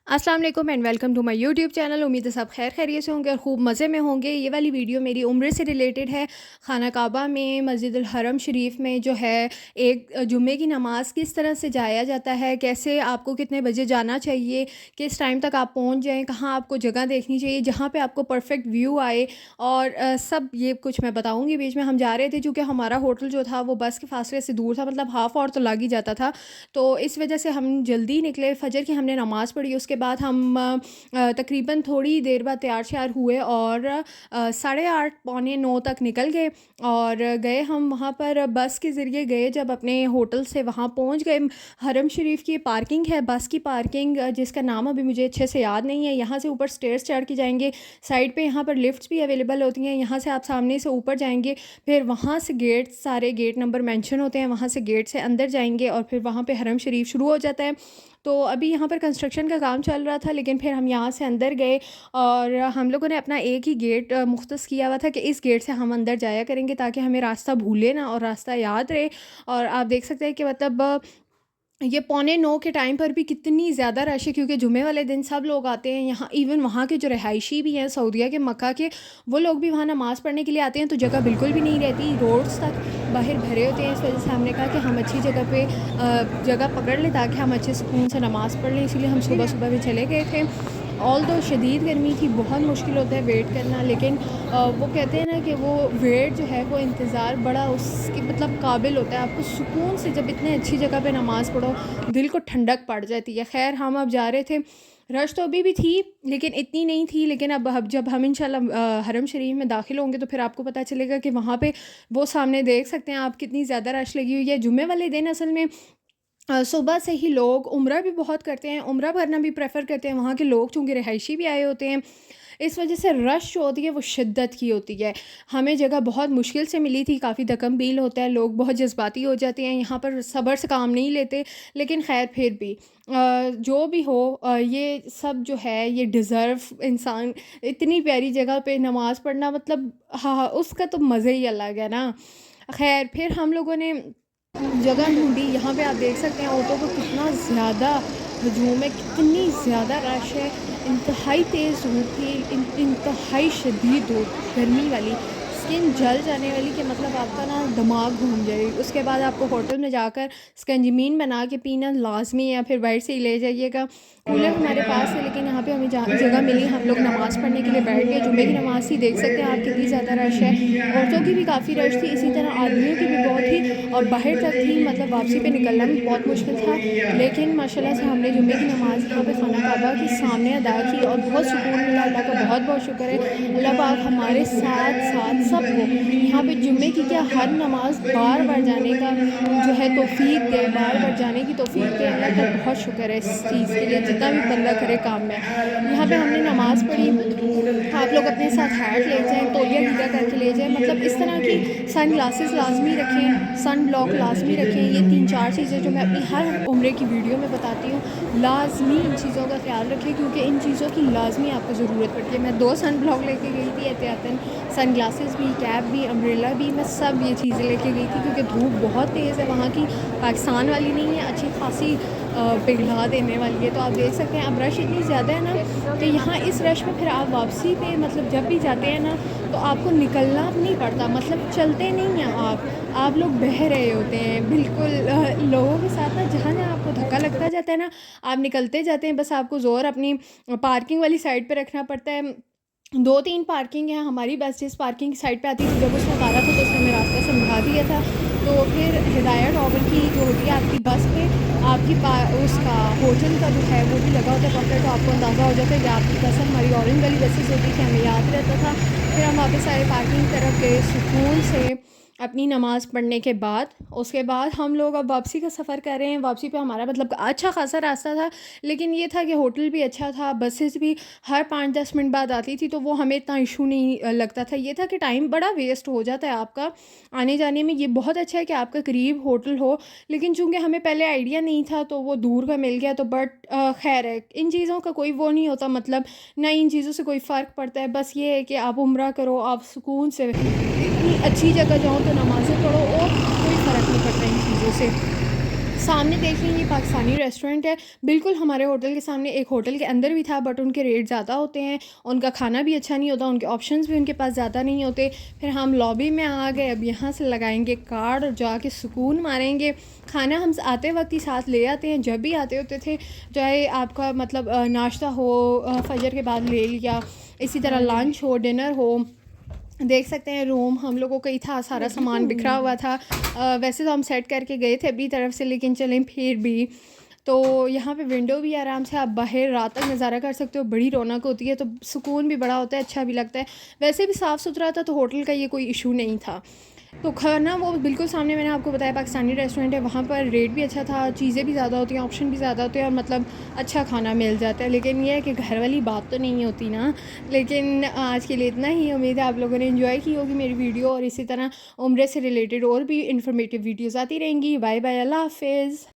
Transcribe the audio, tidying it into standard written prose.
अस्सलाम वालेकुम and welcome to my YouTube channel. उम्मीद है सब खैर खैरियत से होंगे और खूब मज़े में होंगे। ये वाली वीडियो मेरी उम्र से रिलेटेड है। खाना काबा में मस्जिद अल हरम शरीफ में जो है एक जुम्मे की नमाज़ किस तरह से जाया जाता है, कैसे आपको कितने बजे जाना चाहिए, किस टाइम तक आप पहुंच जाएं, कहाँ आपको जगह देखनी चाहिए जहाँ पे आपको परफेक्ट व्यू आए, और सब ये कुछ मैं बताऊँगी। बीच में हम जा रहे थे चूँकि हमारा होटल जो था वो बस के फासले से दूर था, मतलब हाफ़ आवर तो लग ही जाता था। तो इस वजह से हम जल्दी निकले, फ़जर की हमने नमाज़ पढ़ी। उसके बाद हम तकरीबन थोड़ी देर बाद तैयार श्यार हुए और 8:30 पौने 9 तक निकल गए और गए हम वहाँ पर बस के ज़रिए गए। जब अपने होटल से वहाँ पहुँच गए, हरम शरीफ की पार्किंग है, बस की पार्किंग, जिसका नाम अभी मुझे अच्छे से याद नहीं है। यहाँ से ऊपर स्टेयर्स चढ़ के जाएंगे, साइड पे यहाँ पर लिफ्ट्स भी अवेलेबल होती हैं। यहाँ से आप सामने से ऊपर जाएंगे, फिर वहाँ से गेट, सारे गेट नंबर मेंशन होते हैं, वहाँ से गेट से अंदर जाएंगे और फिर वहाँ पे हरम शरीफ शुरू हो जाता है। तो अभी यहाँ पर कंस्ट्रक्शन का काम चल रहा था, लेकिन फिर हम यहाँ से अंदर गए और हम लोगों ने अपना एक ही गेट मुख्तस किया हुआ था कि इस गेट से हम अंदर जाया करेंगे ताकि हमें रास्ता भूले ना और रास्ता याद रहे। और आप देख सकते हैं कि मतलब ये पौने 9 के टाइम पर भी कितनी ज़्यादा रश है, क्योंकि जुमे वाले दिन सब लोग आते हैं यहाँ। इवन वहाँ के जो रहायशी भी हैं सऊदीया के, मक्का के, वो लोग भी वहाँ नमाज़ पढ़ने के लिए आते हैं। तो जगह बिल्कुल भी नहीं रहती, रोड्स तक बाहर भरे होते हैं। इस वजह से हमने कहा कि हम अच्छी जगह पे जगह पकड़ लें ताकि हम अच्छे सुकून से नमाज़ पढ़ लें। इसीलिए हम सुबह सुबह भी चले गए थे। ऑल दो शदीद गर्मी थी, बहुत मुश्किल होता है वेट करना, लेकिन वो कहते हैं ना कि वो वेट जो है वो इंतज़ार बड़ा उसकी मतलब काबिल होता है। आपको सुकून से जब इतने अच्छी जगह पे नमाज़ पढ़ो, दिल को ठंडक पड़ जाती है। खैर हम अब जा रहे थे, रश तो अभी भी थी लेकिन इतनी नहीं थी। लेकिन अब जब हम इंशाल्लाह हरम शरीफ में दाखिल होंगे तो फिर आपको पता चलेगा कि वहाँ पे वो सामने देख सकते हैं आप कितनी ज़्यादा रश लगी हुई है। जुम्मे वाले दिन असल में सुबह से ही लोग उम्रा भी बहुत करते हैं, उम्रा भरना भी प्रेफर करते हैं वहाँ के लोग, चूँकि रिहायशी भी आए होते हैं। इस वजह से रश जो होती है वो शिद्दत की होती है। हमें जगह बहुत मुश्किल से मिली थी, काफ़ी दकम-बील होता है, लोग बहुत जज्बाती हो जाते हैं, यहाँ पर सब्र से काम नहीं लेते। लेकिन ख़ैर फिर भी जो भी हो, ये सब जो है ये डिज़र्व इंसान, इतनी प्यारी जगह पे नमाज़ पढ़ना, मतलब हाँ, हाँ, उसका तो मज़ा ही अलग है ना। ख़ैर फिर हम लोगों ने जगह ढूँढी। यहाँ पे आप देख सकते हैं ऑटो को कितना ज़्यादा हजूम है, कितनी ज़्यादा रश है। इंतहाई तेज़ धूप थी, इंतहाई शदीद धूप, गर्मी वाली, स्किन जल जाने वाली, कि मतलब आपका ना दिमाग घूम जाए। उसके बाद आपको होटल में जाकर स्कंजमीन बना के पीना लाजमी है, या फिर बाहर से ही ले जाइएगा। कूलर हमारे पास है, लेकिन यहाँ पे हमें जगह मिली, हम लोग नमाज़ पढ़ने के लिए बैठ गए। जुम्मे की नमाज़ थी, देख सकते हैं आप कितनी ज़्यादा रश है। औरतों की भी काफ़ी रश थी, इसी तरह आदमियों की भी बहुत थी और बाहर तक थी। मतलब वापसी पे निकलना भी बहुत मुश्किल था, लेकिन माशाल्लाह से हमने जुम्मे की नमाज़ यहाँ पे खाना काबा के सामने अदा की और बहुत सुकून मिला। अल्लाह का बहुत बहुत शुक्र है। अल्लाह पाक हमारे साथ साथ सबको यहाँ पे जुम्मे की क्या हर नमाज बार बार जाने का जो है तौफीक दे, बार बार जाने की तौफीक दे। अल्लाह का बहुत शुक्र है इस चीज़ के लिए, जितना भी बंदा करे काम में। यहाँ पे हमने नमाज़ पढ़ी। आप लोग अपने साथ हैट ले जाएँ, तौलिया गीला करके ले जाएँ, मतलब इस तरह की सन ग्लासेस लाज़मी रखें, सन ब्लॉक लाज़मी रखें। ये 3-4 चीज़ें जो मैं अपनी हर उम्रे की वीडियो में बताती हूँ, लाज़मी इन चीज़ों का ख़्याल रखें, क्योंकि इन चीज़ों की लाज़मी आपको ज़रूरत पड़ती है। मैं 2 सन ब्लॉक लेके गई थी एहतियातन, सन ग्लासेस भी, कैप भी, अम्ब्रेला भी, मैं सब ये चीज़ें लेके गई थी, क्योंकि धूप बहुत तेज़ है वहाँ की, पाकिस्तान वाली नहीं है, अच्छी खासी पिघला देने वाली है। तो आप देख सकते हैं अब रश इतनी ज़्यादा है ना कि यहाँ इस रश में फिर आप वापसी पे मतलब जब भी जाते हैं ना तो आपको निकलना भी नहीं पड़ता, मतलब चलते नहीं हैं आप लोग बह रहे होते हैं बिल्कुल लोगों के साथ ना। जहाँ जहाँ आपको धक्का लगता जाता है ना, आप निकलते जाते हैं, बस आपको ज़ोर अपनी पार्किंग वाली साइड पे रखना पड़ता है। 2-3 पार्किंग है, हमारी बस जिस पार्किंग की साइड पे आती थी, जब उसने उतारा था तो उसने हमें रास्ता समझा दिया था। तो फिर हिदाया टॉवर की जो होती है आपकी बस पे, आपकी उसका होटल का जो है वो भी लगा होता है पॉकेट, तो आपको अंदाज़ा हो जाता है कि आपकी बस है। हमारी ऑरेंज वाली बसेस होती थी, हमें याद रहता था। फिर हम वापस सारे पार्किंग तरफ गए सुकून से अपनी नमाज़ पढ़ने के बाद। उसके बाद हम लोग अब वापसी का सफ़र कर रहे हैं। वापसी पे हमारा मतलब अच्छा खासा रास्ता था, लेकिन ये था कि होटल भी अच्छा था, बसेस भी हर 5-10 मिनट बाद आती थी, तो वो हमें इतना इशू नहीं लगता था। ये था कि टाइम बड़ा वेस्ट हो जाता है आपका आने जाने में। ये बहुत अच्छा है कि आपका करीब होटल हो, लेकिन चूँकि हमें पहले आइडिया नहीं था तो वो दूर का मिल गया। तो बट खैर है, इन चीज़ों का कोई वो नहीं होता, मतलब ना इन चीज़ों से कोई फ़र्क पड़ता है। बस ये है कि आप उम्रा करो, आप सुकून से इतनी अच्छी जगह जाओ तो नमाज़ें पढ़ो, और कोई फ़र्क नहीं पड़ता इन चीज़ों से। सामने देख लीजिए पाकिस्तानी रेस्टोरेंट है, बिल्कुल हमारे होटल के सामने एक होटल के अंदर भी था, बट उनके रेट ज़्यादा होते हैं, उनका खाना भी अच्छा नहीं होता, उनके ऑप्शंस भी उनके पास ज़्यादा नहीं होते। फिर हम लॉबी में आ गए, अब यहाँ से लगाएंगे कार्ड और जाके सुकून मारेंगे। खाना हम आते वक्त ही साथ ले आते हैं, जब भी आते होते थे, चाहे आपका मतलब नाश्ता हो, फजर के बाद ले लिया, इसी तरह लंच हो, डिनर हो। देख सकते हैं रूम हम लोगों का ही था, सारा सामान बिखरा हुआ था। वैसे तो हम सेट करके गए थे अपनी तरफ से, लेकिन चलें फिर भी। तो यहाँ पे विंडो भी आराम से आप बाहर रात तक नज़ारा कर सकते हो, बड़ी रौनक होती है, तो सुकून भी बड़ा होता है, अच्छा भी लगता है। वैसे भी साफ़ सुथरा था, तो होटल का ये कोई इशू नहीं था। तो खाना वो बिल्कुल सामने मैंने आपको बताया पाकिस्तानी रेस्टोरेंट है, वहाँ पर रेट भी अच्छा था, चीज़ें भी ज़्यादा होती हैं, ऑप्शन भी ज़्यादा होते हैं, और मतलब अच्छा खाना मिल जाता है। लेकिन ये है कि घर वाली बात तो नहीं होती ना। लेकिन आज के लिए इतना ही। उम्मीद है आप लोगों ने एंजॉय की होगी मेरी वीडियो, और इसी तरह उम्र से रिलेटेड और भी इंफॉर्मेटिव वीडियोज़ आती रहेंगी। बाय बाय, अल्लाह हाफिज़।